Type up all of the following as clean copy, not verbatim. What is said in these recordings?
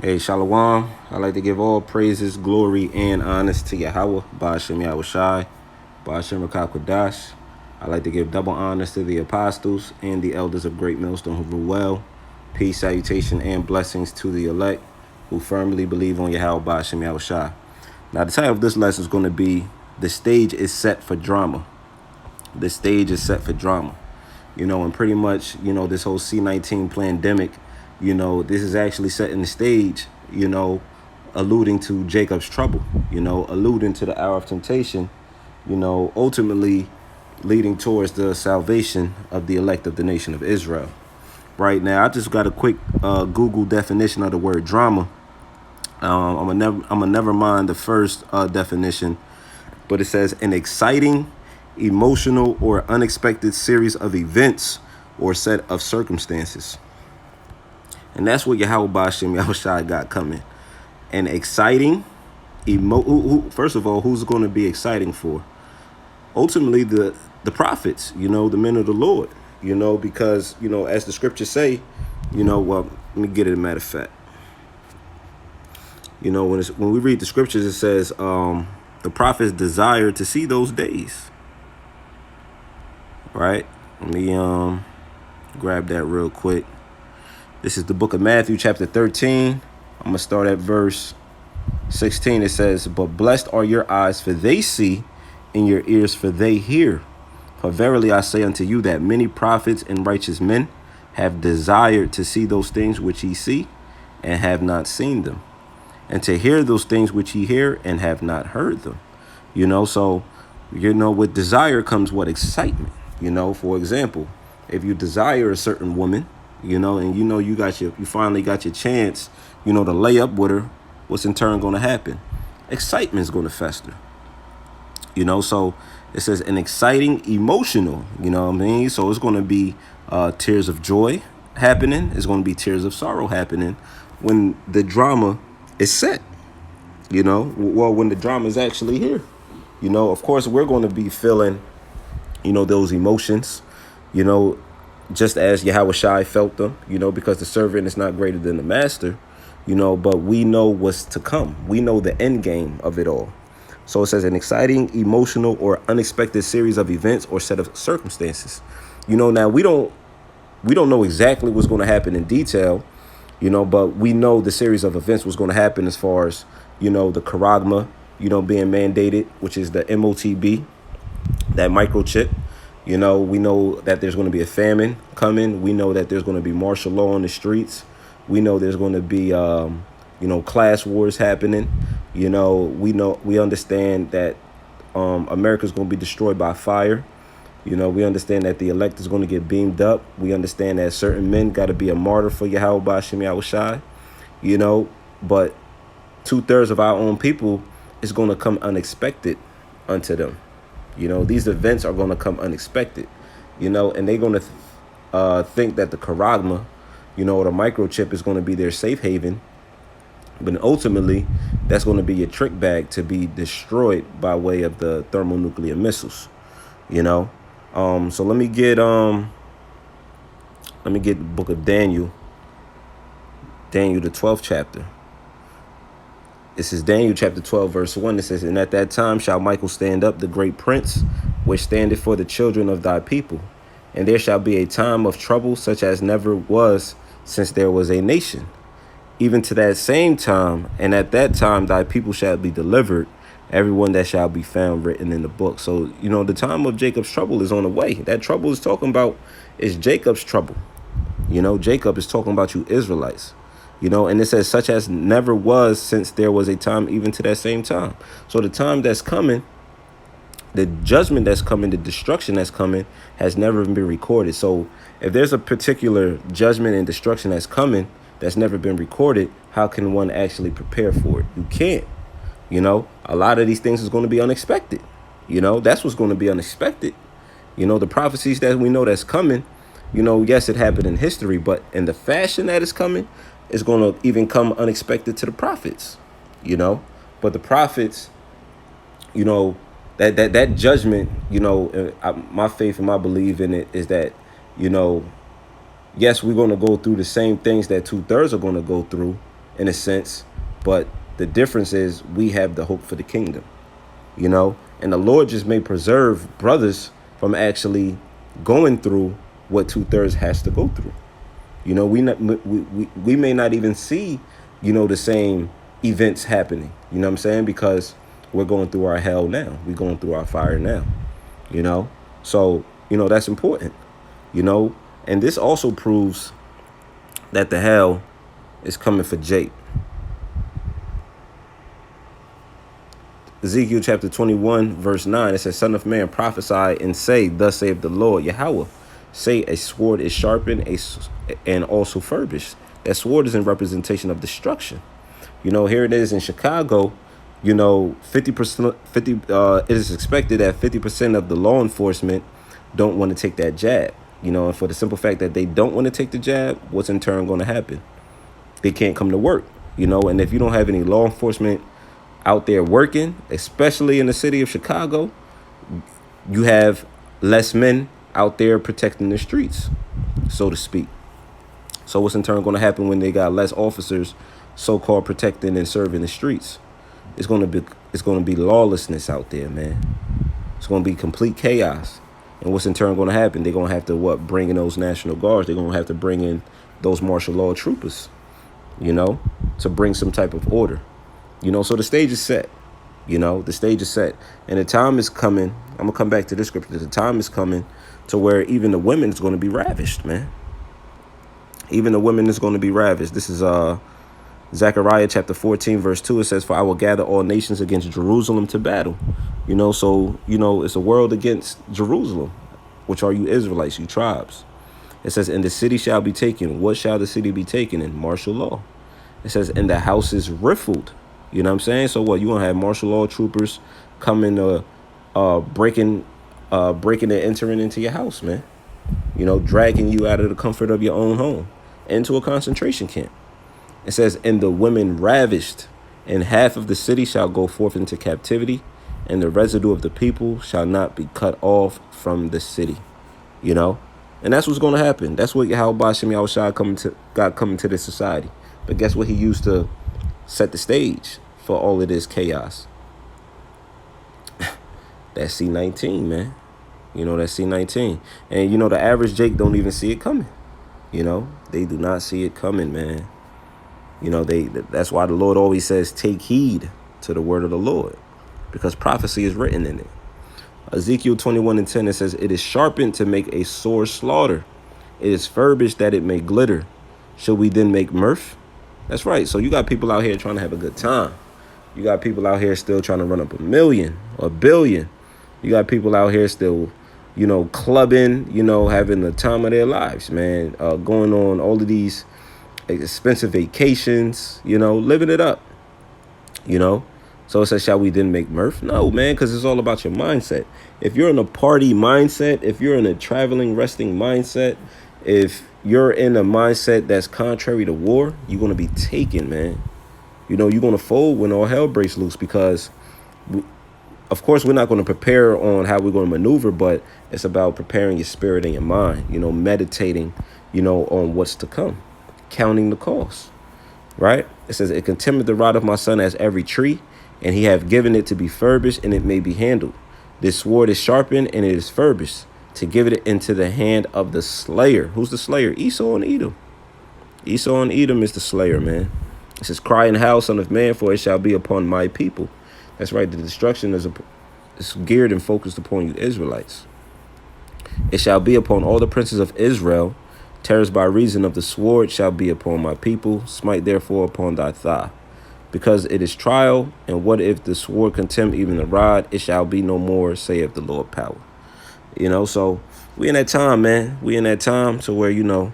Hey, Shalom. I'd like to give all praises, glory, and honors to Yahweh, Ba'ashem Yahushai, Ba'ashem Rakakwadash. I'd like to give double honors to the apostles and the elders of Great Millstone who rule well. Peace, salutation, and blessings to the elect who firmly believe on Yahweh, Ba'ashem Yahushai. Now, the title of this lesson is going to be The Stage is Set for Drama. The stage is set for drama. And pretty much, this whole C-19 pandemic, this is actually setting the stage, alluding to Jacob's trouble, alluding to the hour of temptation, ultimately leading towards the salvation of the elect of the nation of Israel. Right now, I just got a quick Google definition of the word drama. I'm gonna never mind the first definition, but it says an exciting, emotional, or unexpected series of events or set of circumstances. And that's what Yahweh Ba'ashem Yahushai got coming. An exciting, first of all, who's going to be exciting for? Ultimately, the prophets, the men of the Lord, because, as the scriptures say, well, let me get it a matter of fact. When we read the scriptures, it says the prophets desire to see those days. Right? Let me grab that real quick. This is the book of Matthew, chapter 13. I'm going to start at verse 16. It says, "But blessed are your eyes, for they see, and your ears, for they hear. For verily I say unto you that many prophets and righteous men have desired to see those things which ye see, and have not seen them, and to hear those things which ye hear, and have not heard them." So, with desire comes what? Excitement. For example, if you desire a certain woman, and you finally got your chance, to lay up with her, what's in turn going to happen? Excitement is going to fester. So it says an exciting, emotional, So it's going to be tears of joy happening. It's going to be tears of sorrow happening when the drama is set, when the drama is actually here. Of course, we're going to be feeling, those emotions, just as Yahweh Shai felt them, because the servant is not greater than the master, but we know what's to come. We know the end game of it all. So it says an exciting, emotional, or unexpected series of events or set of circumstances. Now we don't know exactly what's going to happen in detail, but we know the series of events was going to happen as far as, the charagma, being mandated, which is the MOTB, that microchip. We know that there's going to be a famine coming. We know that there's going to be martial law on the streets. We know there's going to be, class wars happening. We understand that America's going to be destroyed by fire. We understand that the elect is going to get beamed up. We understand that certain men got to be a martyr for Yahweh Ba'ashem Yahushai. But 2/3 of our own people is going to come unexpected unto them. These events are going to come unexpected, and they're going to think that the charagma, or the microchip is going to be their safe haven. But ultimately, that's going to be a trick bag to be destroyed by way of the thermonuclear missiles, So let me get the book of Daniel, the 12th chapter. This is Daniel chapter 12, verse 1. It says, "And at that time shall Michael stand up, the great prince, which standeth for the children of thy people. And there shall be a time of trouble, such as never was since there was a nation. Even to that same time, and at that time thy people shall be delivered, everyone that shall be found written in the book." So, the time of Jacob's trouble is on the way. That trouble is talking about is Jacob's trouble. Jacob is talking about you Israelites. And it says such as never was since there was a time, even to that same time. So the time that's coming, the judgment that's coming, the destruction that's coming has never been recorded. So if there's a particular judgment and destruction that's coming that's never been recorded, how can one actually prepare for it? You can't. A lot of these things is going to be unexpected. That's what's going to be unexpected. The prophecies that we know that's coming, yes, it happened in history, but in the fashion that is coming, it's going to even come unexpected to the prophets, But the prophets, that judgment, my faith and my belief in it is that, yes, we're going to go through the same things that 2/3 are going to go through in a sense, but the difference is we have the hope for the kingdom, you know, and the Lord just may preserve brothers from actually going through what 2/3 has to go through. You know, we may not even see, you know, the same events happening. You know what I'm saying? Because we're going through our hell now. We're going through our fire now. You know, so you know that's important. You know, and this also proves that the hell is coming for Jake. Ezekiel chapter 21, verse 9, it says, Son of man, prophesy and say, Thus saith the Lord, Yahweh, say a sword is sharpened and also furbished. That sword is in representation of destruction. You know, here it is in Chicago, you know, 50%, it is expected that 50% of the law enforcement don't want to take that jab. You know, and for the simple fact that they don't want to take the jab, what's in turn going to happen? They can't come to work, you know, and if you don't have any law enforcement out there working, especially in the city of Chicago, you have less men out there protecting the streets, so to speak. So what's in turn going to happen when they got less officers so-called protecting and serving the streets? It's going to be lawlessness out there, man. It's going to be complete chaos. And what's in turn going to happen? They're going to have to bring in those National Guards. They're going to have to bring in those martial law troopers, you know, to bring some type of order. You know, so the stage is set. You know, the stage is set. And the time is coming. I'm going to come back to this scripture. The time is coming to where even the women is going to be ravished, man. Even the women is going to be ravished. This is Zechariah chapter 14, verse 2. It says, For I will gather all nations against Jerusalem to battle. You know, so, you know, it's a world against Jerusalem, which are you Israelites, you tribes. It says, And the city shall be taken. What shall the city be taken in? Martial law. It says, And the house is riffled. You know what I'm saying? So what, you gonna have martial law troopers coming breaking and entering into your house, man. You know, dragging you out of the comfort of your own home into a concentration camp. It says, And the women ravished, and half of the city shall go forth into captivity, and the residue of the people shall not be cut off from the city. You know? And that's what's gonna happen. That's what Yahweh Bashem Yahushua got coming to this society. But guess what he used to set the stage for all of this chaos? That C-19, man. You know, that C-19. And, you know, the average Jake don't even see it coming. You know, they do not see it coming, man. You know, that's why the Lord always says, take heed to the word of the Lord, because prophecy is written in it. Ezekiel 21:10, it says, It is sharpened to make a sore slaughter. It is furbished that it may glitter. Shall we then make mirth? That's right. So you got people out here trying to have a good time. You got people out here still trying to run up $1 million or $1 billion. You got people out here still, you know, clubbing, you know, having the time of their lives, man. Going on all of these expensive vacations, you know, living it up, you know. So it says, shall we then make mirth? No, man, because it's all about your mindset. If you're in a party mindset, if you're in a traveling, resting mindset, if you're in a mindset that's contrary to war, you're going to be taken, man. You know, you're going to fold when all hell breaks loose, because, of course, we're not going to prepare on how we're going to maneuver, but it's about preparing your spirit and your mind, you know, meditating, you know, on what's to come, counting the cost, right? It says, It contemneth the rod of my son as every tree, and he hath given it to be furbished, and it may be handled. This sword is sharpened, and it is furbished, to give it into the hand of the slayer. Who's the slayer? Esau and Edom. Esau and Edom is the slayer, man. It says, Cry and howl, son of man, for it shall be upon my people. That's right. The destruction is geared and focused upon you Israelites. It shall be upon all the princes of Israel. Terrors by reason of the sword shall be upon my people. Smite therefore upon thy thigh. Because it is trial, and what if the sword contempt even the rod? It shall be no more, saith the Lord power. You know, so we in that time, man. We in that time to where, you know,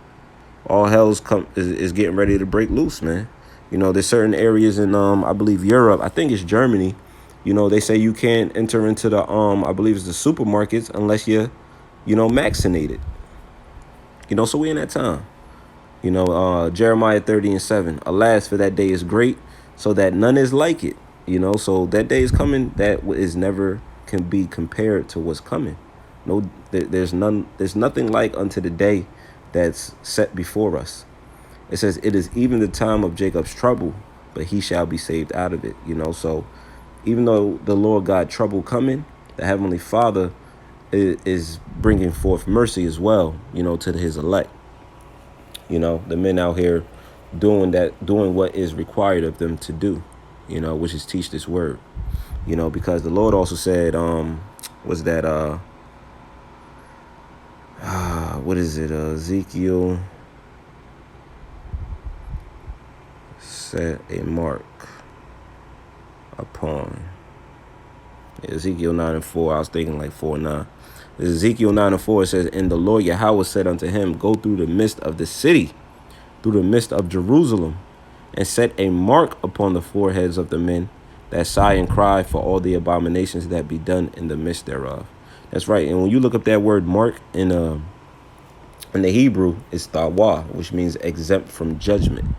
all hell's is getting ready to break loose, man. You know, there's certain areas in I believe Europe, I think it's Germany. You know, they say you can't enter into the I believe it's the supermarkets unless you're, you know, vaccinated. You know, so we in that time. You know, Jeremiah 30:7. Alas, for that day is great, so that none is like it. You know, so that day is coming that is never can be compared to what's coming. There's nothing like unto the day that's set before us. It says, it is even the time of Jacob's trouble, but he shall be saved out of it. So even though the Lord got trouble coming, the Heavenly Father is bringing forth mercy as well, to his elect. The men out here doing what is required of them to do, which is teach this word, because the Lord also said, was that, what is it? Ezekiel set a mark upon Ezekiel 9:4. I was thinking like 4:9. Ezekiel 9:4, it says, and the Lord Yahweh said unto him, go through the midst of the city, through the midst of Jerusalem, and set a mark upon the foreheads of the men that sigh and cry for all the abominations that be done in the midst thereof. That's right. And when you look up that word mark in the Hebrew, it's tawa, which means exempt from judgment.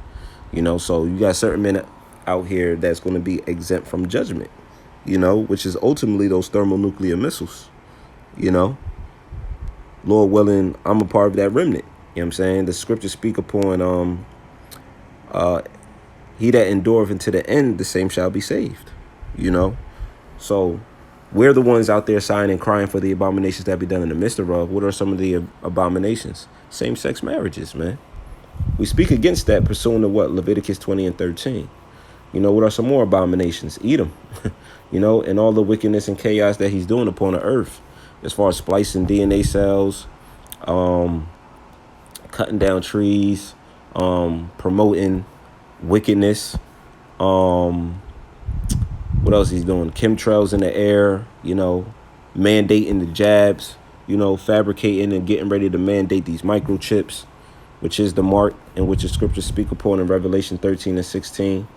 So you got certain men out here that's going to be exempt from judgment, which is ultimately those thermonuclear missiles. Lord willing, I'm a part of that remnant. You know what I'm saying? The scriptures speak upon he that endureth unto the end, the same shall be saved. So we're the ones out there sighing and crying for the abominations that be done in the midst thereof. What are some of the abominations? Same-sex marriages, man. We speak against that, pursuant to what? Leviticus 20 and 13. What are some more abominations? Edom, and all the wickedness and chaos that he's doing upon the earth, as far as splicing DNA cells, cutting down trees, promoting wickedness. What else he's doing? Chemtrails in the air, mandating the jabs, fabricating and getting ready to mandate these microchips, which is the mark in which the scriptures speak upon in Revelation 13 and 16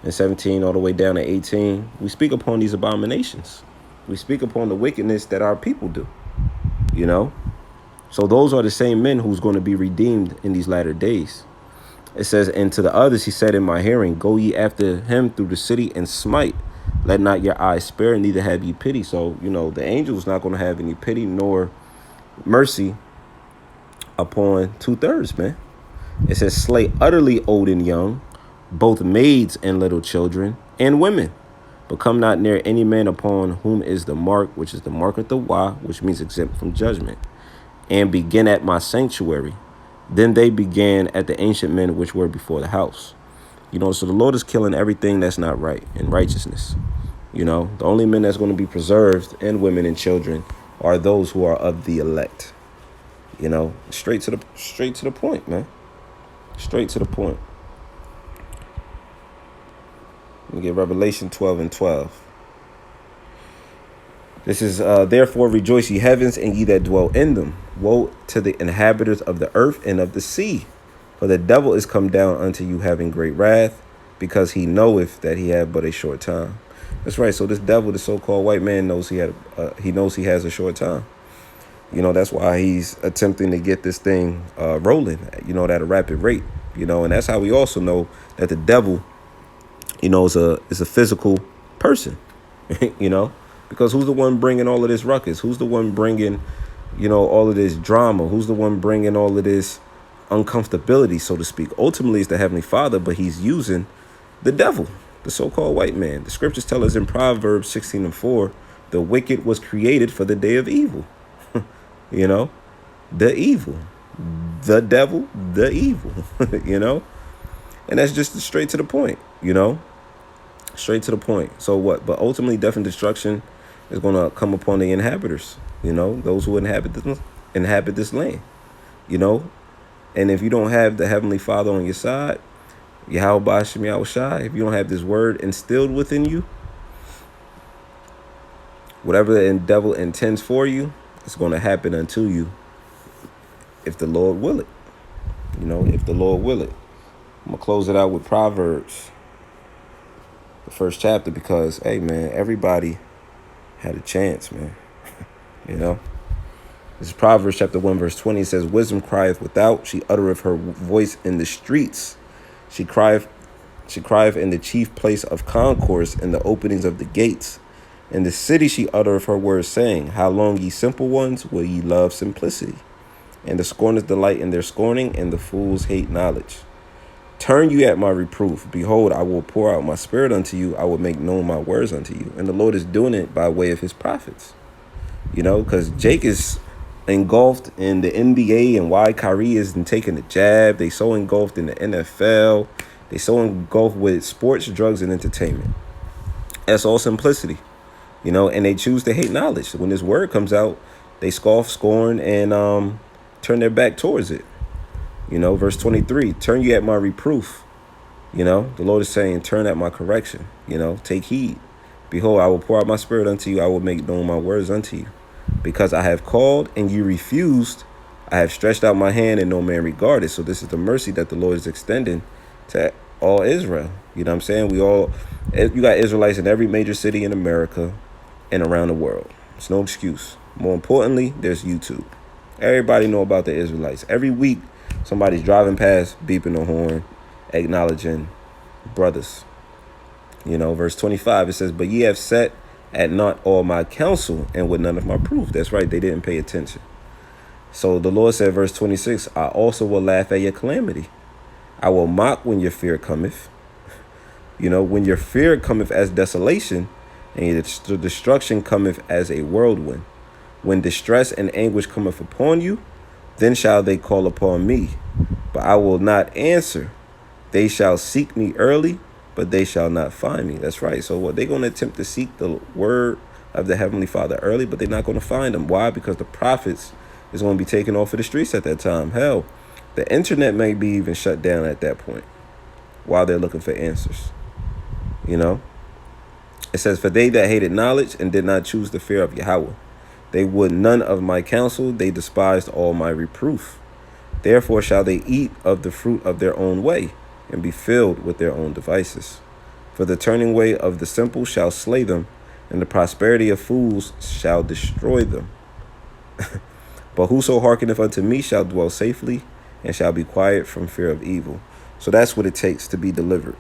and 17 all the way down to 18. We speak upon these abominations. We speak upon the wickedness that our people do, So those are the same men who's going to be redeemed in these latter days. It says, and to the others he said in my hearing, go ye after him through the city and smite. Let not your eyes spare, neither have ye pity. So, the angel's not going to have any pity nor mercy upon 2/3, man. It says, slay utterly old and young, both maids and little children and women. But come not near any man upon whom is the mark, which is the mark of the Wah, which means exempt from judgment, and begin at my sanctuary. Then they began at the ancient men which were before the house. So the Lord is killing everything that's not right in righteousness. The only men that's going to be preserved, and women and children, are those who are of the elect. Straight to the point, man. Straight to the point. We get Revelation 12 and 12. This is, therefore rejoice ye heavens, and ye that dwell in them. Woe to the inhabitants of the earth and of the sea. For the devil is come down unto you having great wrath, because he knoweth that he have but a short time. That's right. So this devil, the so-called white man, knows he has a short time. That's why he's attempting to get this thing rolling, at a rapid rate. And that's how we also know that the devil, is a physical person, because who's the one bringing all of this ruckus? Who's the one bringing, all of this drama? Who's the one bringing all of this uncomfortability, so to speak? Ultimately, it's the Heavenly Father, but he's using the devil, the so-called white man. The scriptures tell us in Proverbs 16 and 4, the wicked was created for the day of evil. The evil, the devil, the evil, and that's just straight to the point, straight to the point. So what? But ultimately, death and destruction is going to come upon the inhabitants, those who inhabit this land, and if you don't have the Heavenly Father on your side, Yahweh Ba'ashem Yahushai, if you don't have this word instilled within you, whatever the devil intends for you, it's going to happen unto you, if the Lord will it. If the Lord will it. I'm going to close it out with Proverbs, the first chapter, because, hey, man, everybody had a chance, man. This is Proverbs chapter 1, verse 20. It says, wisdom crieth without, she uttereth her voice in the streets. She crieth in the chief place of concourse, in the openings of the gates. In the city she uttereth her words, saying, how long, ye simple ones, will ye love simplicity? And the scorners delight in their scorning, and the fools hate knowledge. Turn you at my reproof. Behold, I will pour out my spirit unto you. I will make known my words unto you. And the Lord is doing it by way of his prophets. Because Jake is engulfed in the NBA and why Kyrie isn't taking the jab. They so engulfed in the NFL. They so engulfed with sports, drugs, and entertainment. That's all simplicity, and they choose to hate knowledge. When this word comes out, they scoff, scorn, and turn their back towards it. Verse 23, turn you at my reproof. The Lord is saying, turn at my correction. Take heed. Behold, I will pour out my spirit unto you. I will make known my words unto you. Because I have called and you refused, I have stretched out my hand and no man regarded. So this is the mercy that the Lord is extending to all Israel. You know what I'm saying? You got Israelites in every major city in America and around the world. It's no excuse. More importantly, there's YouTube. Everybody know about the Israelites. Every week, somebody's driving past, beeping the horn, acknowledging brothers. Verse 25, it says, but ye have set at naught all my counsel and with none of my proof. That's right. They didn't pay attention. So the Lord said, verse 26, I also will laugh at your calamity. I will mock when your fear cometh. When your fear cometh as desolation and your destruction cometh as a whirlwind. When distress and anguish cometh upon you, then shall they call upon me, but I will not answer. They shall seek me early, but they shall not find me. That's right. So they're going to attempt to seek the word of the Heavenly Father early, but they're not going to find them. Why? Because the prophets is going to be taken off of the streets at that time. Hell, the internet may be even shut down at that point while they're looking for answers. It says, for they that hated knowledge and did not choose the fear of Yahweh, they would none of my counsel, they despised all my reproof. Therefore shall they eat of the fruit of their own way, and be filled with their own devices. For the turning away of the simple shall slay them, and the prosperity of fools shall destroy them. But whoso hearkeneth unto me shall dwell safely, and shall be quiet from fear of evil. So that's what it takes to be delivered,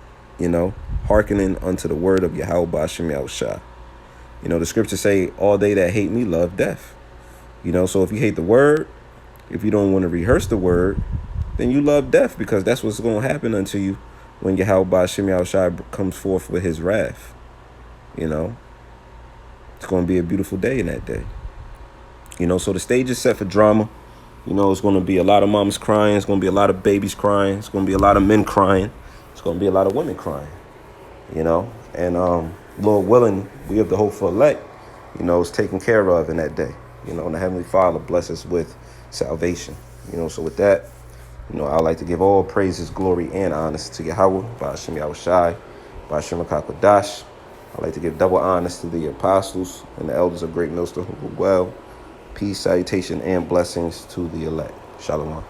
hearkening unto the word of Yahweh Ba'ashem Yahushua. The scriptures say, all they that hate me love death. So if you hate the word, if you don't want to rehearse the word, then you love death, because that's what's going to happen unto you when Yahweh Ba'ashem Yahushua comes forth with his wrath. It's going to be a beautiful day in that day. So the stage is set for drama. It's going to be a lot of mamas crying. It's going to be a lot of babies crying. It's going to be a lot of men crying. It's going to be a lot of women crying. And Lord willing, we have the hope for elect, is taken care of in that day. And the Heavenly Father bless us with salvation. So with that, I'd like to give all praises, glory, and honors to Yahweh, Ba'ashem Yahushai, Ba'ashem HaKadosh. I'd like to give double honors to the apostles and the elders of Great Millstone who were well. Peace, salutation, and blessings to the elect. Shalom.